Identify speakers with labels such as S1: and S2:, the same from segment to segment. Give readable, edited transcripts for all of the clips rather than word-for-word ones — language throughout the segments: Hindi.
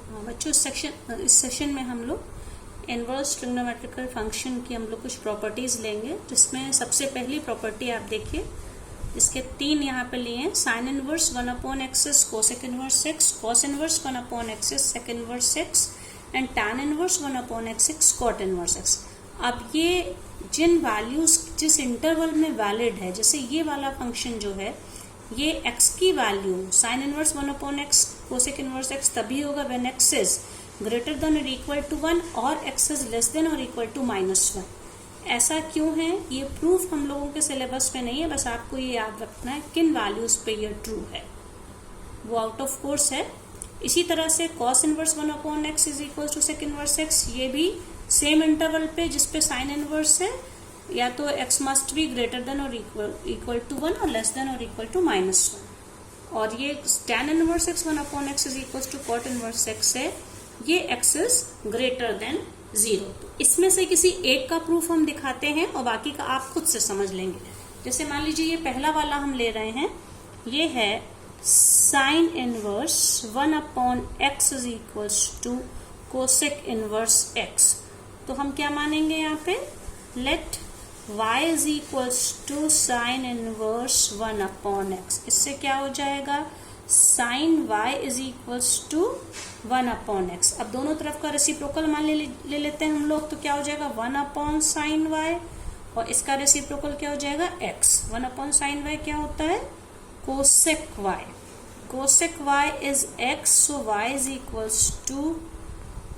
S1: बच्चों इस सेशन में हम लोग इनवर्स ट्रिग्नोमेट्रिकल फंक्शन की हम लोग कुछ प्रॉपर्टीज लेंगे, जिसमें सबसे पहली प्रॉपर्टी आप देखिए, इसके 3 यहाँ पे लिए हैं। Sine inverse 1/x, cosec inverse x, cos inverse 1/x, sec inverse x and tan inverse 1/x, cot inverse x। अब ये जिन वैल्यूज जिस इंटरवल में वैलिड है, जैसे ये वाला फंक्शन जो है, ये x की value sign inverse 1/x, cosec inverse x तभी होगा when x is greater than और इक्वल टू 1 और x इज लेस देन और इक्वल टू -1। ऐसा क्यों है? ये प्रूफ हम लोगों के सिलेबस पे नहीं है, बस आपको ये याद रखना है किन वैल्यूज पे ये ट्रू है, वो आउट ऑफ कोर्स है। इसी तरह से cos inverse 1/x is equal to sec inverse x, ये भी सेम इंटरवल पे जिसपे साइन इनवर्स है, या तो x must be greater than और इक्वल टू 1 और लेस देन और इक्वल टू -1। और ये tan inverse x 1/x is equal to cot inverse x है, ये x इज ग्रेटर देन 0। तो इसमें से किसी एक का प्रूफ हम दिखाते हैं और बाकी का आप खुद से समझ लेंगे। जैसे मान लीजिए ये पहला वाला हम ले रहे हैं, ये है sine inverse 1/x is equal to cosec inverse x। तो हम क्या मानेंगे यहाँ पे, let y is equal to sine inverse 1/x। इससे क्या हो जाएगा, sine y is equal to 1/x। अब दोनों तरफ का रेसिप्रोकल मान ले लेते हैं हम लोग, तो क्या हो जाएगा 1/sin y और इसका रेसिप्रोकल क्या हो जाएगा x। 1/sin y क्या होता है, cosec y। Cosec y is x, so y is equal to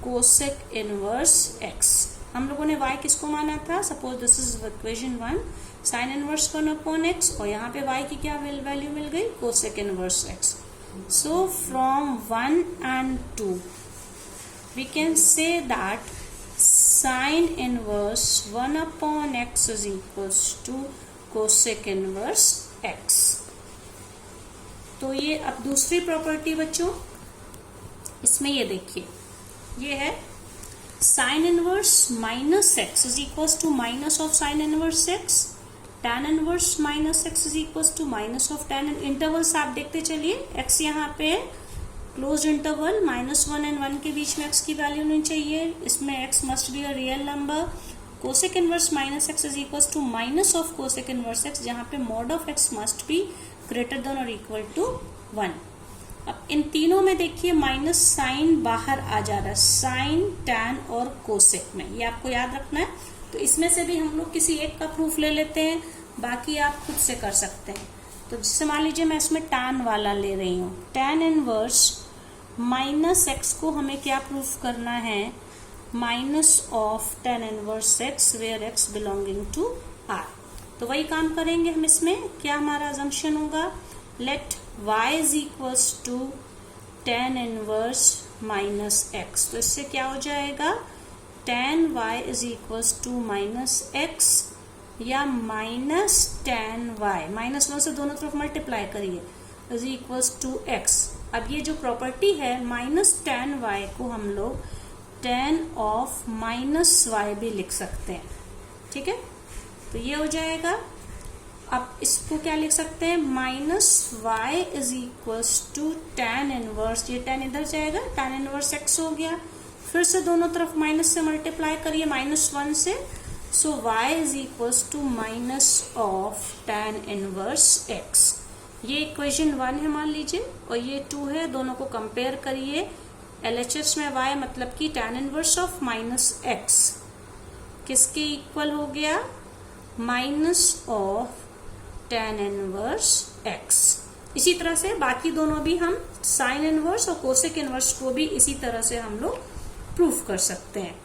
S1: cosec inverse x। हम लोगों ने y किसको माना था, suppose this is equation 1, sine inverse 1/x और यहाँ पे y की क्या वैल्यू मिल गई, cosec inverse x। So from 1 and 2 we can say that sin inverse 1/x is equals to cosec inverse x। तो ये अब दूसरी प्रॉपर्टी बच्चों, इसमें ये देखिए, ये है sine inverse -x is equals to minus of sine inverse x, tan inverse -x is equals to minus of tan। Intervals आप देखते चलिए, x यहाँ पे क्लोज इंटरवल -1 and 1 के बीच में x की वैल्यू नहीं चाहिए, इसमें x must be a real number. Cosec inverse -x is equals to minus of cosec inverse x, जहाँ पे mod of x must be greater than और इक्वल टू 1। अब इन तीनों में देखिए माइनस साइन बाहर आ जा रहा है, साइन, टैन और कोसेक में, ये आपको याद रखना है। तो इसमें से भी हम लोग किसी एक का प्रूफ ले लेते हैं, बाकी आप खुद से कर सकते हैं। तो जैसे मान लीजिए मैं इसमें टैन वाला ले रही हूँ, टैन इनवर्स -x को हमें क्या प्रूफ करना है, minus of tan inverse x where x belonging to r। तो वही काम करेंगे हम। इसमें क्या हमारा अजम्पशन होगा, let y is equals to tan inverse -x। तो इससे क्या हो जाएगा, tan y is equals to -x या माइनस tan y, -1 से दोनों तरफ मल्टीप्लाई करिए, इज इक्वल्स टू x। अब ये जो प्रॉपर्टी है -tan y को हम लोग tan ऑफ -y भी लिख सकते हैं, ठीक है। तो ये हो जाएगा। अब इसको क्या लिख सकते हैं, -y is equals to tan inverse, ये tan इधर जाएगा, tan इनवर्स x हो गया, फिर से दोनों तरफ माइनस से मल्टीप्लाई करिए -1 से, so y is equals to minus of tan inverse x। ये इक्वेशन 1 है मान लीजिए, और ये 2 है, दोनों को कंपेयर करिए। LHS में y मतलब कि tan इनवर्स ऑफ -x किसके इक्वल हो गया, minus of tan inverse x। इसी तरह से बाकी दोनों भी हम साइन इनवर्स और कोसेक इनवर्स को भी इसी तरह से हम लोग प्रूफ कर सकते हैं।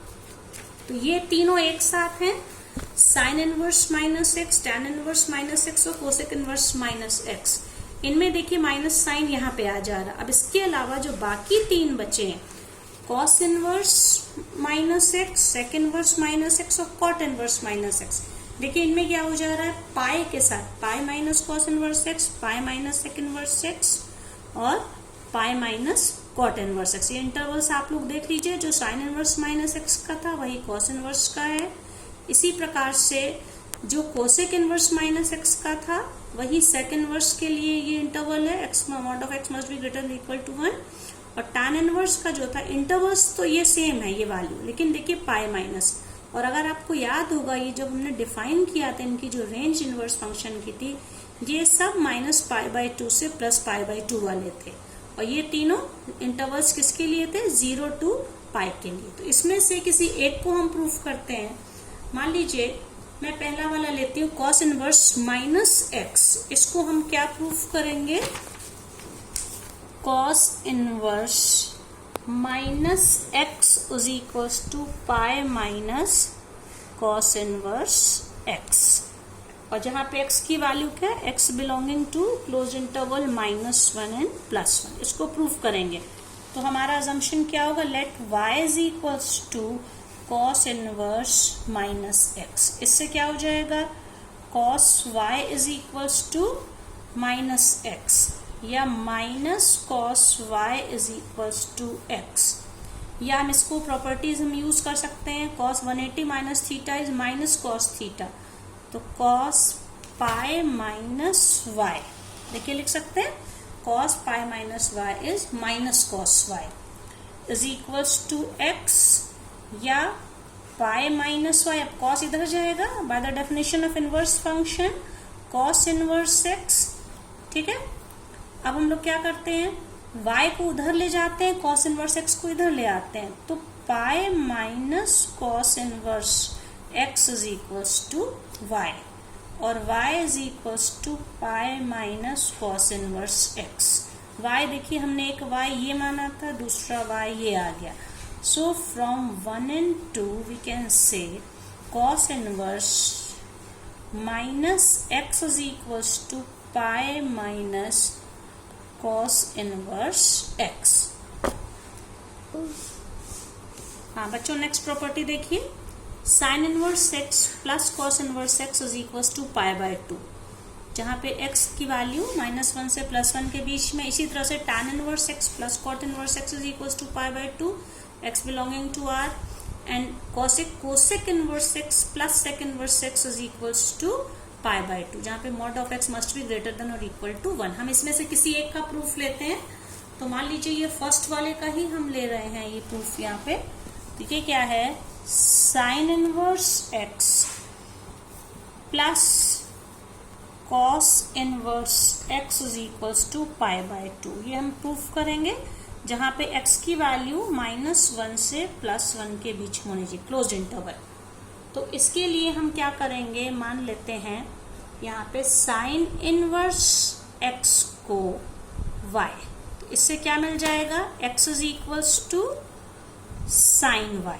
S1: तो ये तीनों एक साथ हैं, sine inverse -x, tan inverse -x और कोसेक इनवर्स -x। इनमें देखिए माइनस साइन यहाँ पे आ जा रहा। अब इसके अलावा जो बाकी 3 बचे हैं, cos inverse -x, sec inverse -x और कॉट इनवर्स -x, देखिए इनमें क्या हो जा रहा है, पाई के साथ pi minus cos inverse x, pi minus sec inverse x और pi minus cot inverse x। ये इंटरवल्स आप लोग देख लीजिए, जो साइन इनवर्स -x का था वही कॉस इनवर्स का है। इसी प्रकार से जो कोसेक इनवर्स -x का था वही सेक इनवर्स के लिए ये इंटरवल है, x mod of x must be greater than equal to 1, और tan tan इनवर्स का जो था इंटरवल्स तो ये सेम है ये वैल्यू, लेकिन देखिए पाई माइनस, और अगर आपको याद होगा ये जब हमने डिफाइन किया था इनकी जो रेंज इनवर्स फंक्शन की थी, ये सब -π/2 से +π/2 वाले थे, और ये तीनों इंटरवल्स किसके लिए थे, 0 to π के लिए। तो इसमें से किसी एक को हम प्रूफ करते हैं। मान लीजिए मैं पहला वाला लेती हूँ cos इनवर्स -x, इसको हम क्या प्रूफ करेंगे, cos inverse -x is equals to pi minus cos inverse x, और जहां पे x की वैल्यू क्या है, x belonging to close interval -1 and +1, इसको प्रूफ करेंगे। तो हमारा अजम्पशन क्या होगा, let y is equals to cos inverse -x, इससे क्या हो जाएगा, cos y is equals to -x या -cos y is equals to x, या हम इसको प्रॉपर्टीज हम यूज कर सकते हैं, cos 180 minus theta is minus cos theta, तो cos पाई माइनस y, देखिए लिख सकते हैं cos pi minus y is minus cos y is equals to x, या पाई माइनस y, अब cos इधर जाएगा, by the definition of inverse function cos inverse x, ठीक है। अब हम लोग क्या करते हैं, y को उधर ले जाते हैं, cos इनवर्स x को इधर ले आते हैं, तो pi minus cos inverse x is equals to y, और y is equals to pi minus cos inverse x। y देखिए हमने एक y ये माना था, दूसरा y ये आ गया, so from 1 and 2 we can say cos inverse minus x is equals to pi minus cos inverse x। हाँ बच्चों, नेक्स्ट प्रॉपर्टी देखिए, sin inverse x plus cos inverse x is equals to π/2, जहाँ पे x की वैल्यू -1 से +1 के बीच में, इसी तरह से tan inverse x plus cot inverse x is equals to π/2, x belonging to r, and cosec inverse x plus sec inverse x is equals to π/2, जहाँ पे mod of x must be greater than और इक्वल टू 1। हम इसमें से किसी एक का प्रूफ लेते हैं, तो मान लीजिए ये फर्स्ट वाले का ही हम ले रहे हैं ये प्रूफ यहाँ पे, तो ये क्या है, sin inverse x plus cos inverse x is equals to π/2, ये हम प्रूफ करेंगे, जहाँ पे x की वैल्यू -1 से +1 के बीच होनी चाहिए, क्लोज इंटरवल। तो इसके लिए हम क्या करेंगे, मान लेते हैं यहाँ पे sin इनवर्स x को y, तो इससे क्या मिल जाएगा, x is equals to sin y।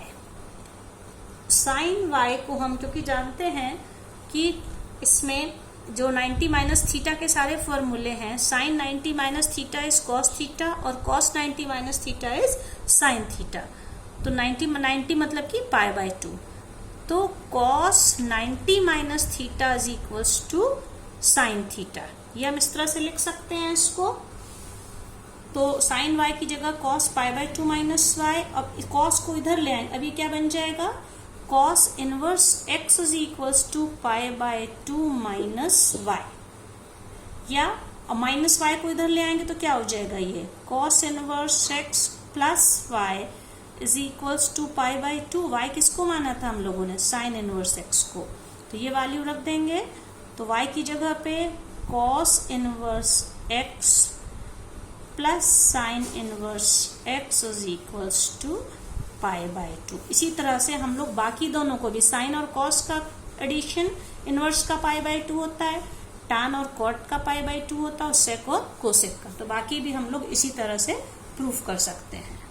S1: sin y को हम क्योंकि जानते हैं कि इसमें जो 90 माइनस थीटा के सारे फॉर्मूले हैं, sin 90 minus theta is cos theta और cos 90 minus theta is sin theta, तो 90 मतलब कि π/2, तो cos 90 minus theta is equals to sin theta, ये हम इस तरह से लिख सकते हैं इसको। तो sin y की जगह cos π/2 माइनस y, अब cos को इधर ले आएंगे, अभी क्या बन जाएगा, cos inverse x is equals to π/2 minus y, या माइनस y को इधर ले आएंगे तो क्या हो जाएगा, ये cos inverse x plus y is equals to π/2, y किसको माना था हम लोगों ने, sin इनवर्स x को, तो ये वैल्यू रख देंगे, तो y की जगह पे cos inverse x plus sin inverse x is equals to π/2। इसी तरह से हम लोग बाकी दोनों को भी, sin और cos का एडिशन इनवर्स का π/2 होता है, tan और cot का π/2 होता है, और sec और cosec का, तो बाकी भी हम लोग इसी तरह से प्रूफ कर सकते हैं।